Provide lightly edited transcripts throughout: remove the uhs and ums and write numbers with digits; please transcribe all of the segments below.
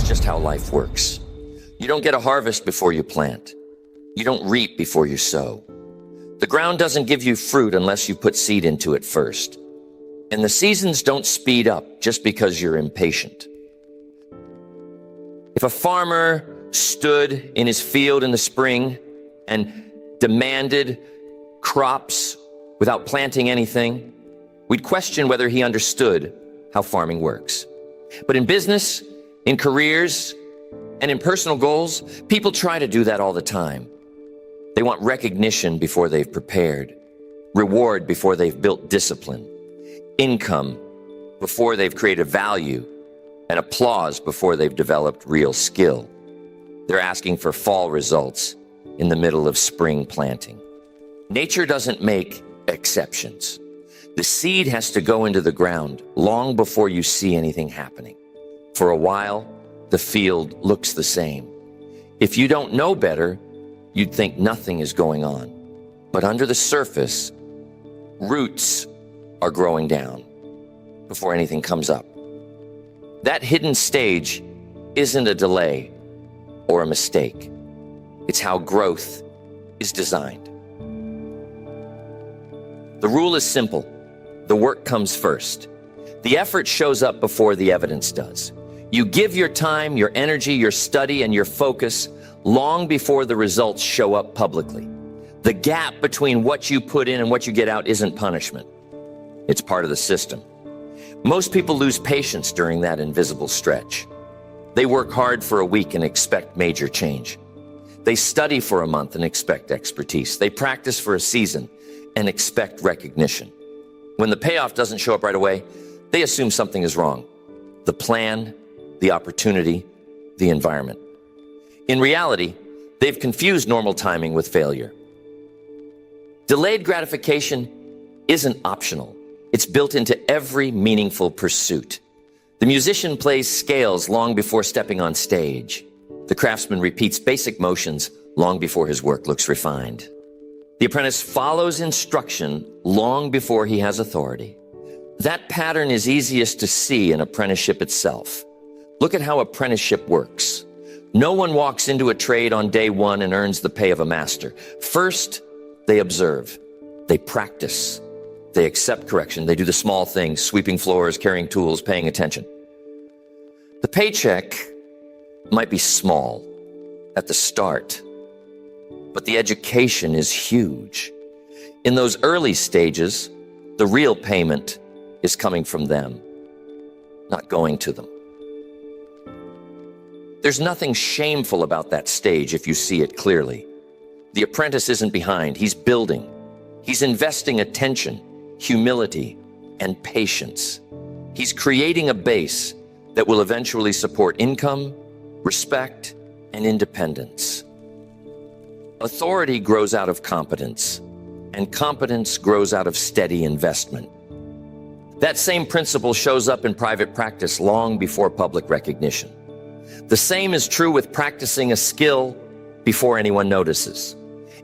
That's just how life works. You don't get a harvest before you plant. You don't reap before you sow. The ground doesn't give you fruit unless you put seed into it first. And the seasons don't speed up just because you're impatient. If a farmer stood in his field in the spring and demanded crops without planting anything, we'd question whether he understood how farming works. But in business, in careers, and in personal goals, people try to do that all the time. They want recognition before they've prepared, reward before they've built discipline, income before they've created value, and applause before they've developed real skill. They're asking for fall results in the middle of spring planting. Nature doesn't make exceptions. The seed has to go into the ground long before you see anything happening. For a while, the field looks the same. If you don't know better, you'd think nothing is going on. But under the surface, roots are growing down before anything comes up. That hidden stage isn't a delay or a mistake. It's how growth is designed. The rule is simple. The work comes first. The effort shows up before the evidence does. You give your time, your energy, your study, and your focus long before the results show up publicly. The gap between what you put in and what you get out isn't punishment. It's part of the system. Most people lose patience during that invisible stretch. They work hard for a week and expect major change. They study for a month and expect expertise. They practice for a season and expect recognition. When the payoff doesn't show up right away, they assume something is wrong. The plan, the opportunity, the environment. In reality, they've confused normal timing with failure. Delayed gratification isn't optional. It's built into every meaningful pursuit. The musician plays scales long before stepping on stage. The craftsman repeats basic motions long before his work looks refined. The apprentice follows instruction long before he has authority. That pattern is easiest to see in apprenticeship itself. Look at how apprenticeship works. No one walks into a trade on day one and earns the pay of a master. First, they observe, they practice, they accept correction, they do the small things, sweeping floors, carrying tools, paying attention. The paycheck might be small at the start, but the education is huge. In those early stages, the real payment is coming from them, not going to them. There's nothing shameful about that stage if you see it clearly. The apprentice isn't behind, he's building. He's investing attention, humility, and patience. He's creating a base that will eventually support income, respect, and independence. Authority grows out of competence, and competence grows out of steady investment. That same principle shows up in private practice long before public recognition. The same is true with practicing a skill before anyone notices.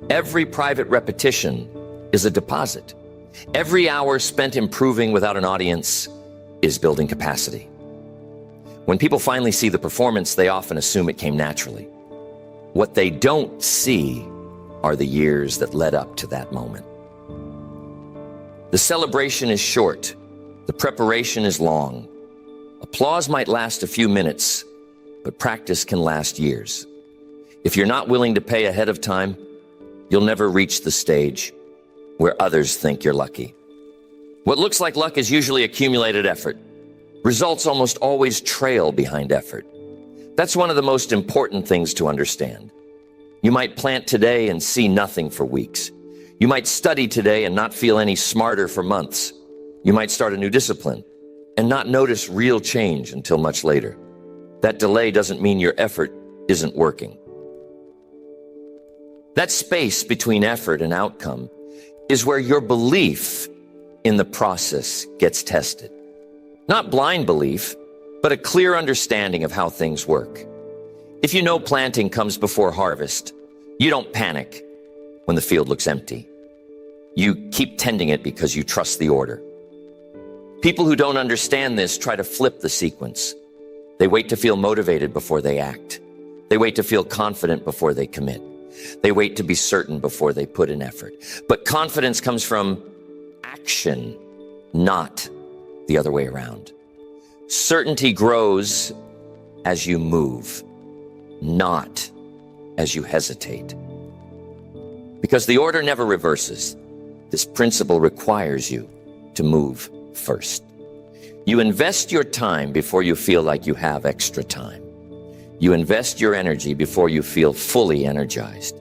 Every private repetition is a deposit. Every hour spent improving without an audience is building capacity. When people finally see the performance, they often assume it came naturally. What they don't see are the years that led up to that moment. The celebration is short. The preparation is long. Applause might last a few minutes, but practice can last years. If you're not willing to pay ahead of time, you'll never reach the stage where others think you're lucky. What looks like luck is usually accumulated effort. Results almost always trail behind effort. That's one of the most important things to understand. You might plant today and see nothing for weeks. You might study today and not feel any smarter for months. You might start a new discipline and not notice real change until much later. That delay doesn't mean your effort isn't working. That space between effort and outcome is where your belief in the process gets tested. Not blind belief, but a clear understanding of how things work. If you know planting comes before harvest, you don't panic when the field looks empty. You keep tending it because you trust the order. People who don't understand this try to flip the sequence. They wait to feel motivated before they act. They wait to feel confident before they commit. They wait to be certain before they put in effort. But confidence comes from action, not the other way around. Certainty grows as you move, not as you hesitate. Because the order never reverses. This principle requires you to move first. You invest your time before you feel like you have extra time. You invest your energy before you feel fully energized.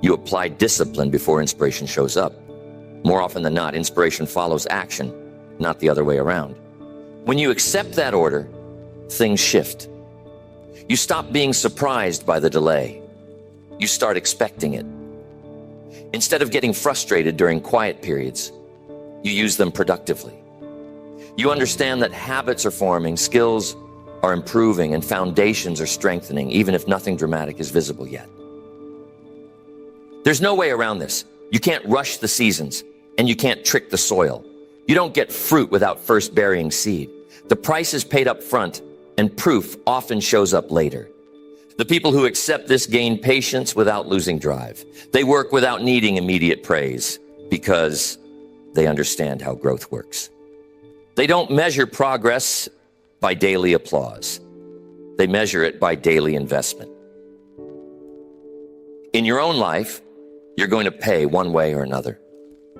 You apply discipline before inspiration shows up. More often than not, inspiration follows action, not the other way around. When you accept that order, things shift. You stop being surprised by the delay. You start expecting it. Instead of getting frustrated during quiet periods, you use them productively. You understand that habits are forming, skills are improving, and foundations are strengthening, even if nothing dramatic is visible yet. There's no way around this. You can't rush the seasons, and you can't trick the soil. You don't get fruit without first burying seed. The price is paid up front, and proof often shows up later. The people who accept this gain patience without losing drive. They work without needing immediate praise because they understand how growth works. They don't measure progress by daily applause. They measure it by daily investment. In your own life, you're going to pay one way or another.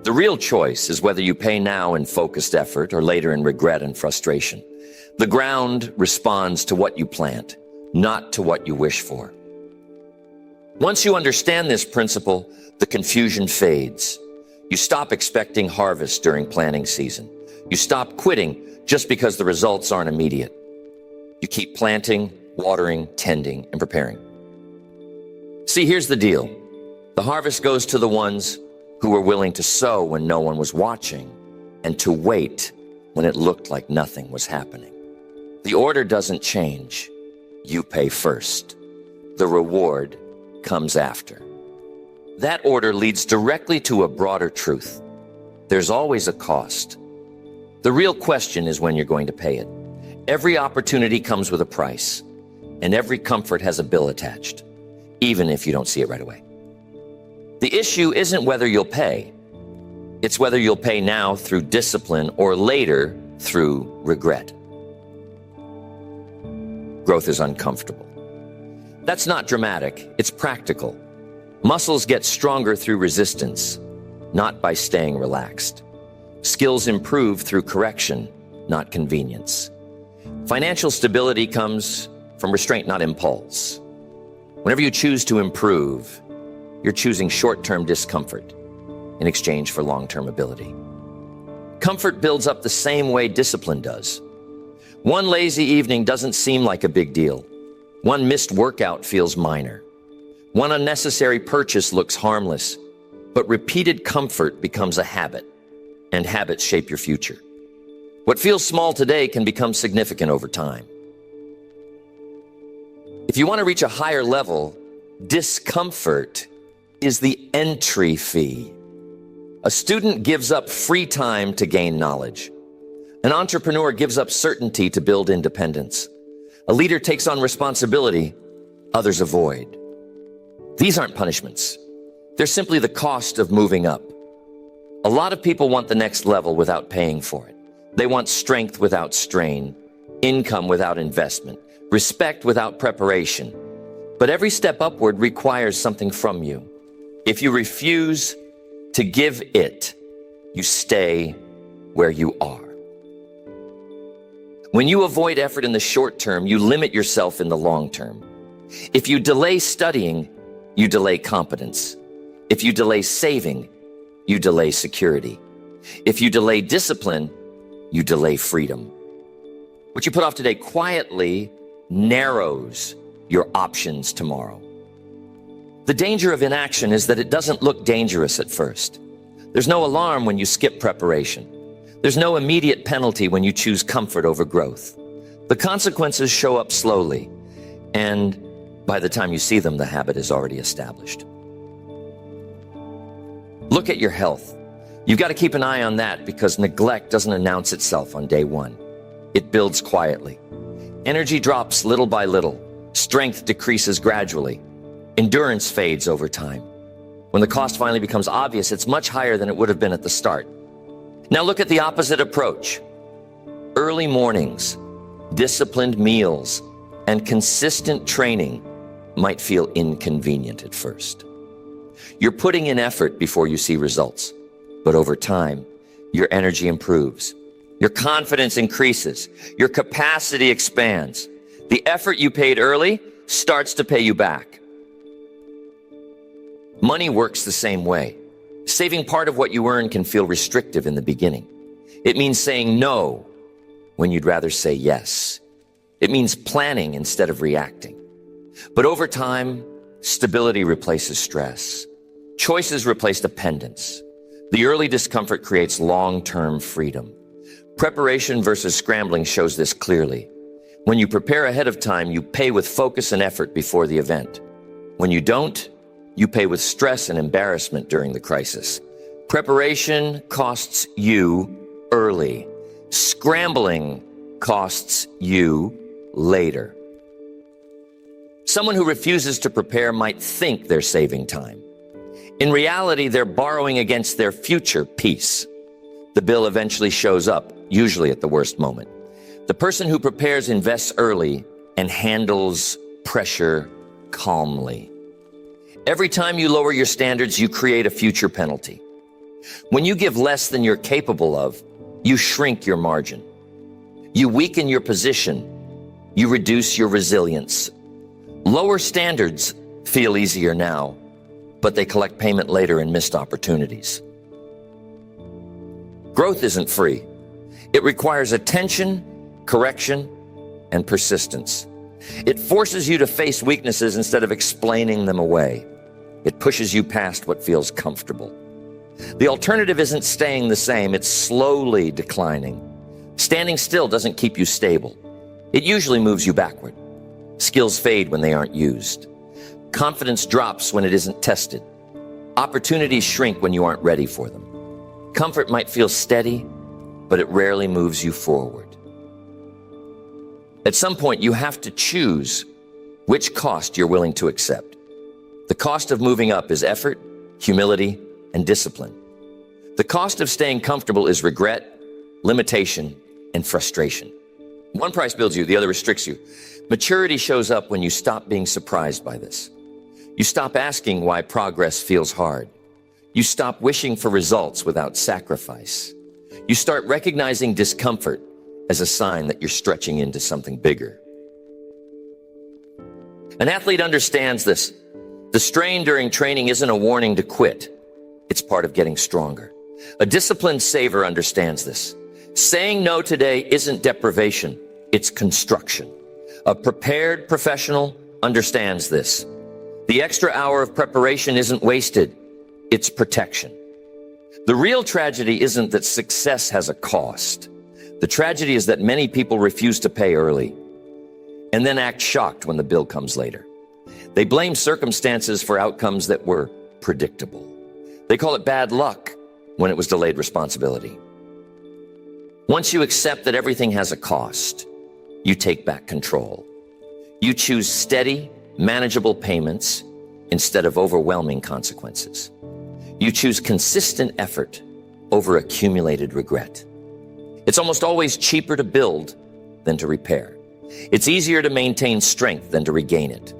The real choice is whether you pay now in focused effort or later in regret and frustration. The ground responds to what you plant, not to what you wish for. Once you understand this principle, the confusion fades. You stop expecting harvest during planting season. You stop quitting just because the results aren't immediate. You keep planting, watering, tending, and preparing. See, here's the deal. The harvest goes to the ones who were willing to sow when no one was watching and to wait when it looked like nothing was happening. The order doesn't change. You pay first. The reward comes after. That order leads directly to a broader truth. There's always a cost. The real question is when you're going to pay it. Every opportunity comes with a price, and every comfort has a bill attached, even if you don't see it right away. The issue isn't whether you'll pay. It's whether you'll pay now through discipline or later through regret. Growth is uncomfortable. That's not dramatic, it's practical. Muscles get stronger through resistance, not by staying relaxed. Skills improve through correction, not convenience. Financial stability comes from restraint, not impulse. Whenever you choose to improve, you're choosing short-term discomfort in exchange for long-term ability. Comfort builds up the same way discipline does. One lazy evening doesn't seem like a big deal. One missed workout feels minor. One unnecessary purchase looks harmless, but repeated comfort becomes a habit, and habits shape your future. What feels small today can become significant over time. If you want to reach a higher level, discomfort is the entry fee. A student gives up free time to gain knowledge. An entrepreneur gives up certainty to build independence. A leader takes on responsibility, others avoid. These aren't punishments. They're simply the cost of moving up. A lot of people want the next level without paying for it. They want strength without strain, income without investment, respect without preparation. But every step upward requires something from you. If you refuse to give it, you stay where you are. When you avoid effort in the short term, you limit yourself in the long term. If you delay studying, you delay competence. If you delay saving, you delay security. If you delay discipline, you delay freedom. What you put off today quietly narrows your options tomorrow. The danger of inaction is that it doesn't look dangerous at first. There's no alarm when you skip preparation. There's no immediate penalty when you choose comfort over growth. The consequences show up slowly, and by the time you see them, the habit is already established. Look at your health. You've got to keep an eye on that because neglect doesn't announce itself on day one. It builds quietly. Energy drops little by little. Strength decreases gradually. Endurance fades over time. When the cost finally becomes obvious, it's much higher than it would have been at the start. Now look at the opposite approach. Early mornings, disciplined meals, and consistent training might inconvenient inconvenient at first. You're putting in effort before you see results, but over time, your energy improves. Your confidence increases. Your capacity expands. The effort you paid early starts to pay you back. Money works the same way. Saving part of what you earn can feel restrictive in the beginning. It means saying no when you'd rather say yes. It means planning instead of reacting. But over time, stability replaces stress. Choices replace dependence. The early discomfort creates long-term freedom. Preparation versus scrambling shows this clearly. When you prepare ahead of time, you pay with focus and effort before the event. When you don't, you pay with stress and embarrassment during the crisis. Preparation costs you early. Scrambling costs you later. Someone who refuses to prepare might think they're saving time. In reality, they're borrowing against their future peace. The bill eventually shows up, usually at the worst moment. The person who prepares invests early and handles pressure calmly. Every time you lower your standards, you create a future penalty. When you give less than you're capable of, you shrink your margin. You weaken your position. You reduce your resilience. Lower standards feel easier now, but they collect payment later in missed opportunities. Growth isn't free. It requires attention, correction, and persistence. It forces you to face weaknesses instead of explaining them away. It pushes you past what feels comfortable. The alternative isn't staying the same, it's slowly declining. Standing still doesn't keep you stable. It usually moves you backward. Skills fade when they aren't used. Confidence drops when it isn't tested. Opportunities shrink when you aren't ready for them. Comfort might feel steady, but it rarely moves you forward. At some point, you have to choose which cost you're willing to accept. The cost of moving up is effort, humility, and discipline. The cost of staying comfortable is regret, limitation, and frustration. One price builds you, the other restricts you. Maturity shows up when you stop being surprised by this. You stop asking why progress feels hard. You stop wishing for results without sacrifice. You start recognizing discomfort as a sign that you're stretching into something bigger. An athlete understands this. The strain during training isn't a warning to quit. It's part of getting stronger. A disciplined saver understands this. Saying no today isn't deprivation, it's construction. A prepared professional understands this. The extra hour of preparation isn't wasted, it's protection. The real tragedy isn't that success has a cost. The tragedy is that many people refuse to pay early and then act shocked when the bill comes later. They blame circumstances for outcomes that were predictable. They call it bad luck when it was delayed responsibility. Once you accept that everything has a cost, you take back control. You choose steady, manageable payments instead of overwhelming consequences. You choose consistent effort over accumulated regret. It's almost always cheaper to build than to repair. It's easier to maintain strength than to regain it.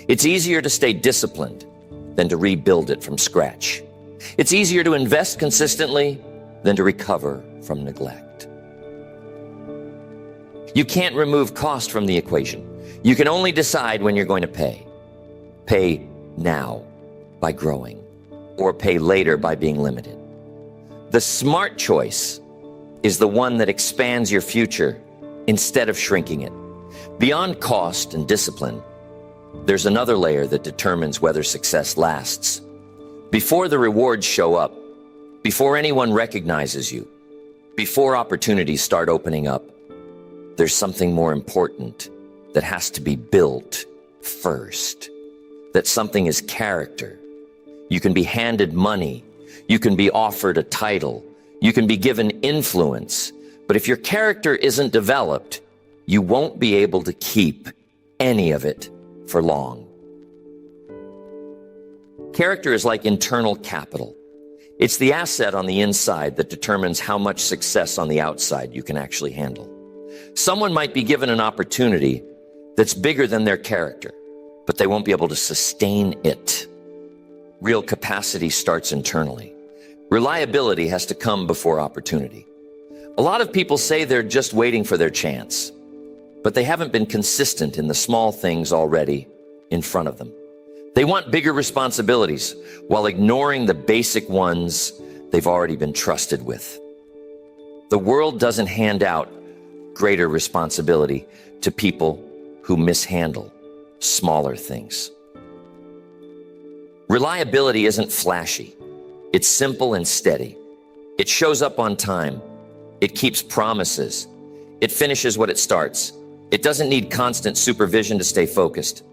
It's easier to stay disciplined than to rebuild it from scratch. It's easier to invest consistently than to recover from neglect. You can't remove cost from the equation. You can only decide when you're going to pay. Pay now by growing, or pay later by being limited. The smart choice is the one that expands your future instead of shrinking it. Beyond cost and discipline, there's another layer that determines whether success lasts. Before the rewards show up, before anyone recognizes you, before opportunities start opening up, there's something more important that has to be built first. That something is character. You can be handed money. You can be offered a title. You can be given influence. But if your character isn't developed, you won't be able to keep any of it for long. Character is like internal capital. It's the asset on the inside that determines how much success on the outside you can actually handle. Someone might be given an opportunity that's bigger than their character, but they won't be able to sustain it. Real capacity starts internally. Reliability has to come before opportunity. A lot of people say they're just waiting for their chance, but they haven't been consistent in the small things already in front of them. They want bigger responsibilities while ignoring the basic ones they've already been trusted with. The world doesn't hand out greater responsibility to people who mishandle smaller things. Reliability isn't flashy. It's simple and steady. It shows up on time. It keeps promises. It finishes what it starts. It doesn't need constant supervision to stay focused.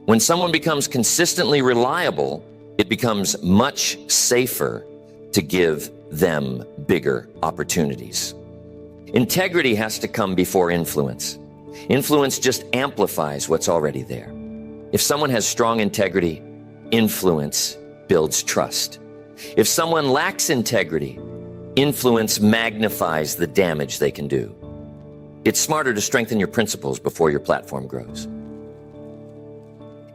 When someone becomes consistently reliable, it becomes much safer to give them bigger opportunities. Integrity has to come before influence. Influence just amplifies what's already there. If someone has strong integrity, influence builds trust. If someone lacks integrity, influence magnifies the damage they can do. It's smarter to strengthen your principles before your platform grows.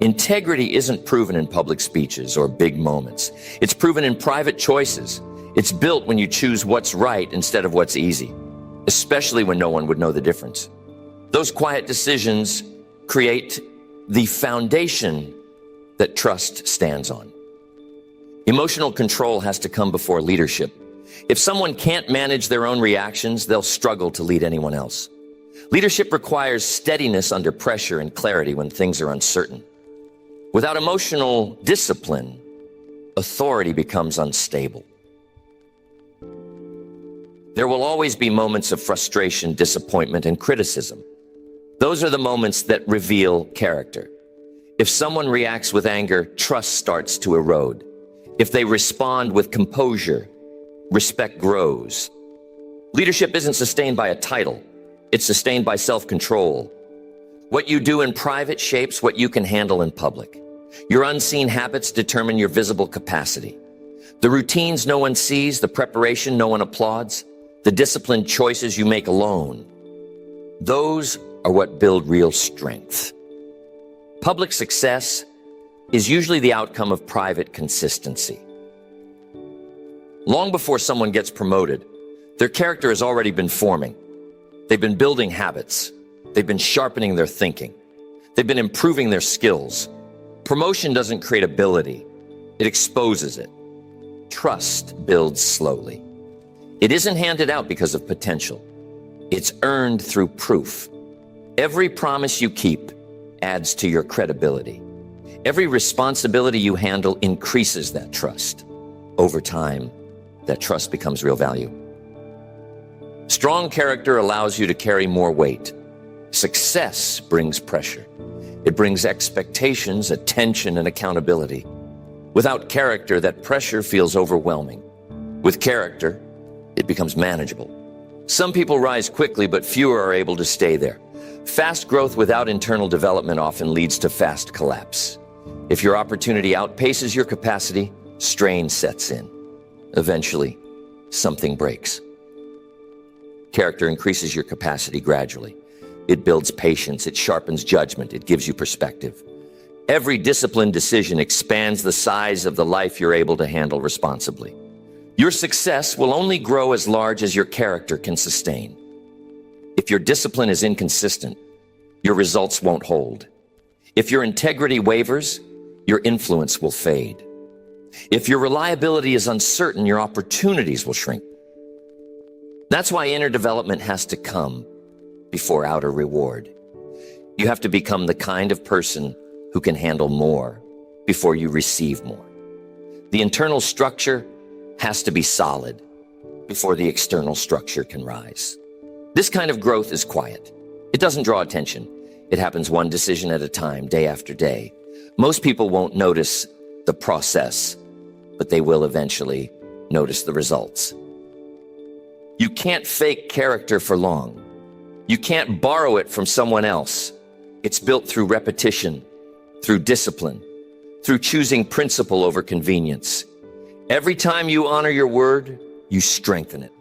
Integrity isn't proven in public speeches or big moments. It's proven in private choices. It's built when you choose what's right instead of what's easy, especially when no one would know the difference. Those quiet decisions create the foundation that trust stands on. Emotional control has to come before leadership. If someone can't manage their own reactions, they'll struggle to lead anyone else. Leadership requires steadiness under pressure and clarity when things are uncertain. Without emotional discipline, authority becomes unstable. There will always be moments of frustration, disappointment, and criticism. Those are the moments that reveal character. If someone reacts with anger, trust starts to erode. If they respond with composure, respect grows. Leadership isn't sustained by a title. It's sustained by self-control. What you do in private shapes what you can handle in public. Your unseen habits determine your visible capacity. The routines no one sees, the preparation no one applauds, the disciplined choices you make alone. Those are what build real strength. Public success is usually the outcome of private consistency. Long before someone gets promoted, their character has already been forming. They've been building habits. They've been sharpening their thinking. They've been improving their skills. Promotion doesn't create ability. It exposes it. Trust builds slowly. It isn't handed out because of potential. It's earned through proof. Every promise you keep adds to your credibility. Every responsibility you handle increases that trust. Over time, that trust becomes real value. Strong character allows you to carry more weight. Success brings pressure. It brings expectations, attention, and accountability. Without character, that pressure feels overwhelming. With character, it becomes manageable. Some people rise quickly, but fewer are able to stay there. Fast growth without internal development often leads to fast collapse. If your opportunity outpaces your capacity, strain sets in. Eventually, something breaks. Character increases your capacity gradually. It builds patience, it sharpens judgment, it gives you perspective. Every disciplined decision expands the size of the life you're able to handle responsibly. Your success will only grow as large as your character can sustain. If your discipline is inconsistent, your results won't hold. If your integrity wavers, your influence will fade. If your reliability is uncertain, your opportunities will shrink. That's why inner development has to come before outer reward. You have to become the kind of person who can handle more before you receive more. The internal structure has to be solid before the external structure can rise. This kind of growth is quiet. It doesn't draw attention. It happens one decision at a time, day after day. Most people won't notice the process, but they will eventually notice the results. You can't fake character for long. You can't borrow it from someone else. It's built through repetition, through discipline, through choosing principle over convenience. Every time you honor your word, you strengthen it.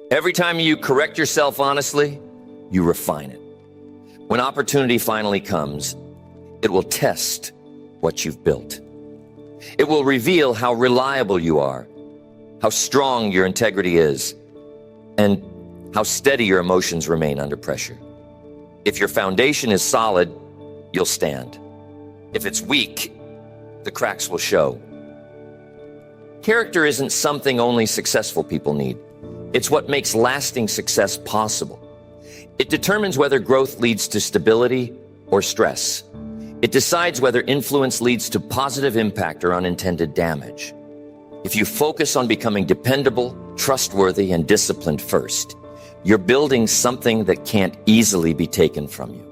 Every time you correct yourself honestly, you refine it. When opportunity finally comes, it will test what you've built. It will reveal how reliable you are, how strong your integrity is, and how steady your emotions remain under pressure. If your foundation is solid, you'll stand. If it's weak, the cracks will show. Character isn't something only successful people need. It's what makes lasting success possible. It determines whether growth leads to stability or stress. It decides whether influence leads to positive impact or unintended damage. If you focus on becoming dependable, trustworthy, and disciplined first, you're building something that can't easily be taken from you.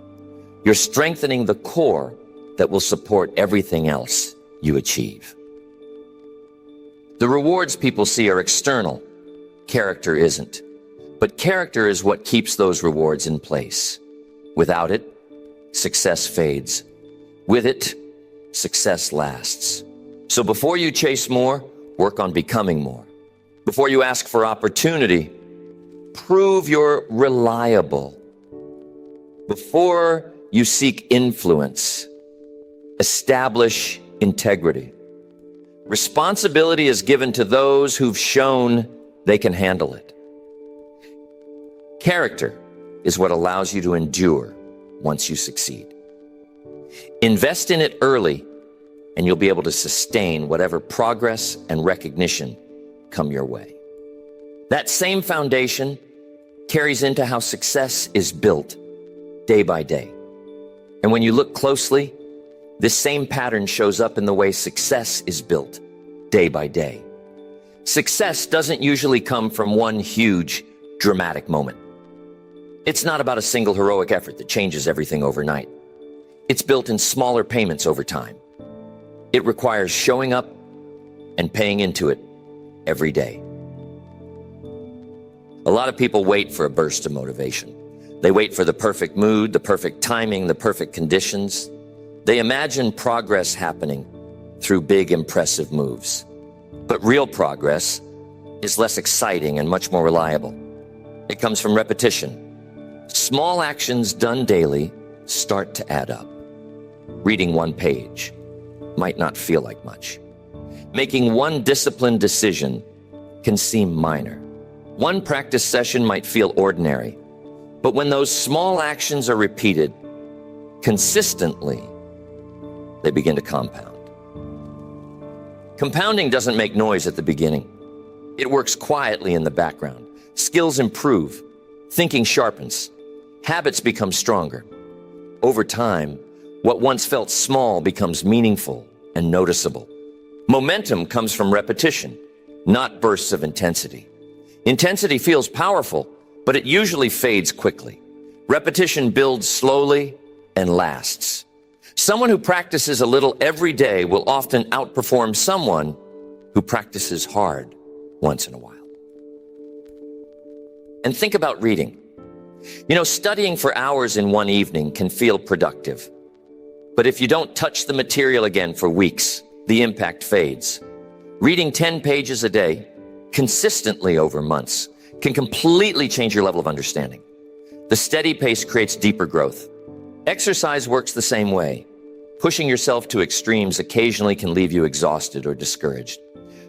You're strengthening the core that will support everything else you achieve. The rewards people see are external. Character isn't. But character is what keeps those rewards in place. Without it, success fades. With it, success lasts. So before you chase more, work on becoming more. Before you ask for opportunity, prove you're reliable. Before you seek influence, establish integrity. Responsibility is given to those who've shown they can handle it. Character is what allows you to endure once you succeed. Invest in it early, and you'll be able to sustain whatever progress and recognition come your way. That same foundation carries into how success is built day by day. And when you look closely, this same pattern shows up in the way success is built day by day. Success doesn't usually come from one huge, dramatic moment. It's not about a single heroic effort that changes everything overnight. It's built in smaller payments over time. It requires showing up and paying into it every day. A lot of people wait for a burst of motivation. They wait for the perfect mood, the perfect timing, the perfect conditions. They imagine progress happening through big, impressive moves. But real progress is less exciting and much more reliable. It comes from repetition. Small actions done daily start to add up. Reading one page might not feel like much. Making one disciplined decision can seem minor. One practice session might feel ordinary. But when those small actions are repeated consistently, they begin to compound. Compounding doesn't make noise at the beginning. It works quietly in the background. Skills improve, thinking sharpens, habits become stronger. Over time, what once felt small becomes meaningful and noticeable. Momentum comes from repetition, not bursts of intensity. Intensity feels powerful, but it usually fades quickly. Repetition builds slowly and lasts. Someone who practices a little every day will often outperform someone who practices hard once in a while. And think about reading. Studying for hours in one evening can feel productive. But if you don't touch the material again for weeks, the impact fades. Reading 10 pages a day, consistently over months, can completely change your level of understanding. The steady pace creates deeper growth. Exercise works the same way. Pushing yourself to extremes occasionally can leave you exhausted or discouraged.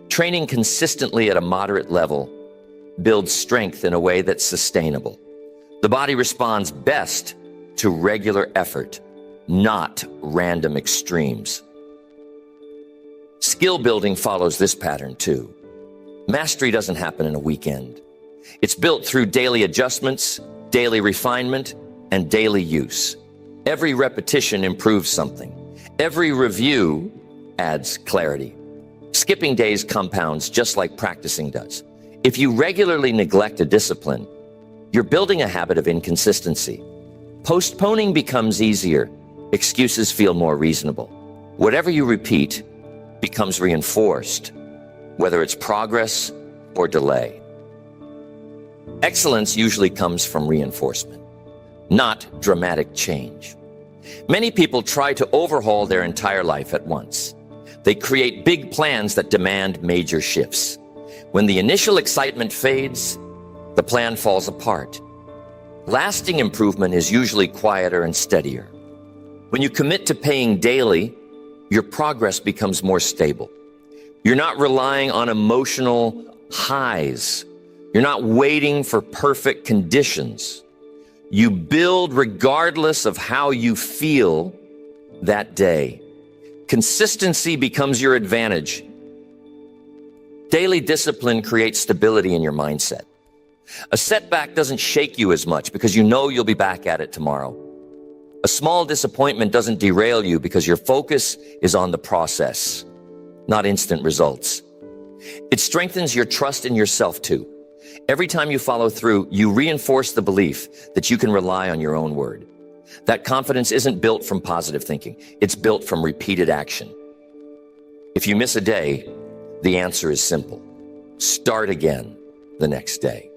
Training consistently at a moderate level builds strength in a way that's sustainable. The body responds best to regular effort, not random extremes. Skill building follows this pattern too. Mastery doesn't happen in a weekend. It's built through daily adjustments, daily refinement, and daily use. Every repetition improves something. Every review adds clarity. Skipping days compounds just like practicing does. If you regularly neglect a discipline, you're building a habit of inconsistency. Postponing becomes easier. Excuses feel more reasonable. Whatever you repeat becomes reinforced, whether it's progress or delay. Excellence usually comes from reinforcement. not dramatic change. Many people try to overhaul their entire life at once. They create big plans that demand major shifts. When the initial excitement fades, the plan falls apart. Lasting improvement is usually quieter and steadier. When you commit to paying daily, your progress becomes more stable. You're not relying on emotional highs. You're not waiting for perfect conditions. You build regardless of how you feel that day. Consistency becomes your advantage. Daily discipline creates stability in your mindset. A setback doesn't shake you as much because you know you'll be back at it tomorrow. A small disappointment doesn't derail you because your focus is on the process, not instant results. It strengthens your trust in yourself too. Every time you follow through, you reinforce the belief that you can rely on your own word. That confidence isn't built from positive thinking. It's built from repeated action. If you miss a day, the answer is simple. Start again the next day.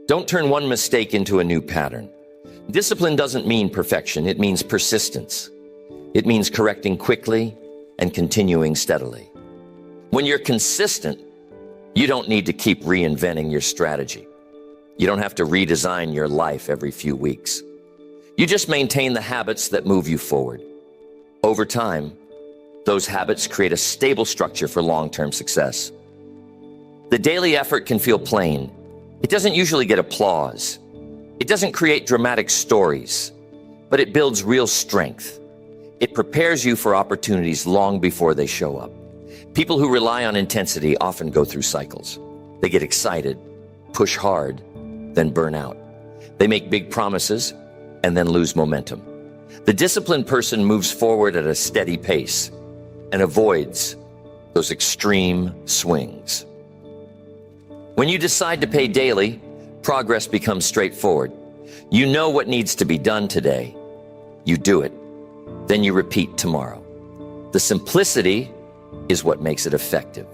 Don't turn one mistake into a new pattern. Discipline doesn't mean perfection. It means persistence. It means correcting quickly and continuing steadily. When you're consistent, you don't need to keep reinventing your strategy. You don't have to redesign your life every few weeks. You just maintain the habits that move you forward. Over time, those habits create a stable structure for long-term success. The daily effort can feel plain. It doesn't usually get applause. It doesn't create dramatic stories, but it builds real strength. It prepares you for opportunities long before they show up. People who rely on intensity often go through cycles. They get excited, push hard, then burn out. They make big promises and then lose momentum. The disciplined person moves forward at a steady pace and avoids those extreme swings. When you decide to pay daily, progress becomes straightforward. You know what needs to be done today. You do it. Then you repeat tomorrow. The simplicity is what makes it effective.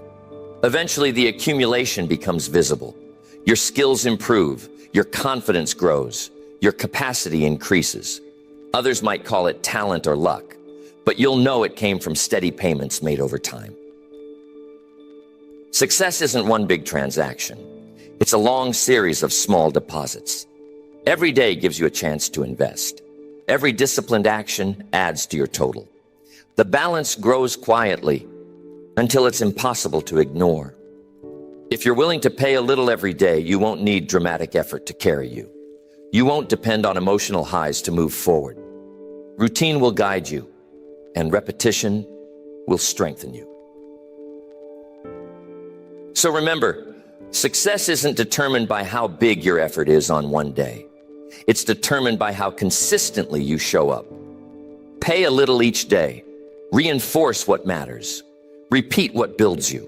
Eventually, the accumulation becomes visible. Your skills improve. Your confidence grows. Your capacity increases. Others might call it talent or luck, but you'll know it came from steady payments made over time. Success isn't one big transaction. It's a long series of small deposits. Every day gives you a chance to invest. Every disciplined action adds to your total. The balance grows quietly until it's impossible to ignore. If you're willing to pay a little every day, you won't need dramatic effort to carry you. You won't depend on emotional highs to move forward. Routine will guide you, and repetition will strengthen you. So remember, success isn't determined by how big your effort is on one day. It's determined by how consistently you show up. Pay a little each day. Reinforce what matters. Repeat what builds you.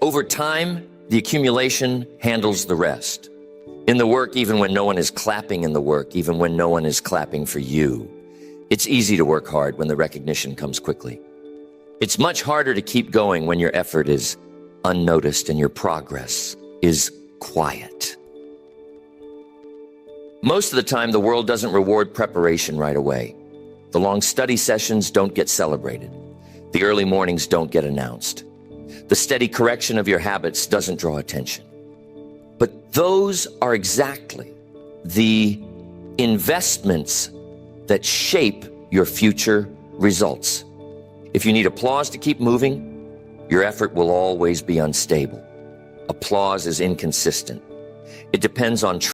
Over time, the accumulation handles the rest. In the work, even when no one is clapping in the work, even when no one is clapping for you, it's easy to work hard when the recognition comes quickly. It's much harder to keep going when your effort is unnoticed and your progress is quiet. Most of the time, the world doesn't reward preparation right away. The long study sessions don't get celebrated. The early mornings don't get announced. The steady correction of your habits doesn't draw attention. But those are exactly the investments that shape your future results. If you need applause to keep moving, your effort will always be unstable. Applause is inconsistent. It depends on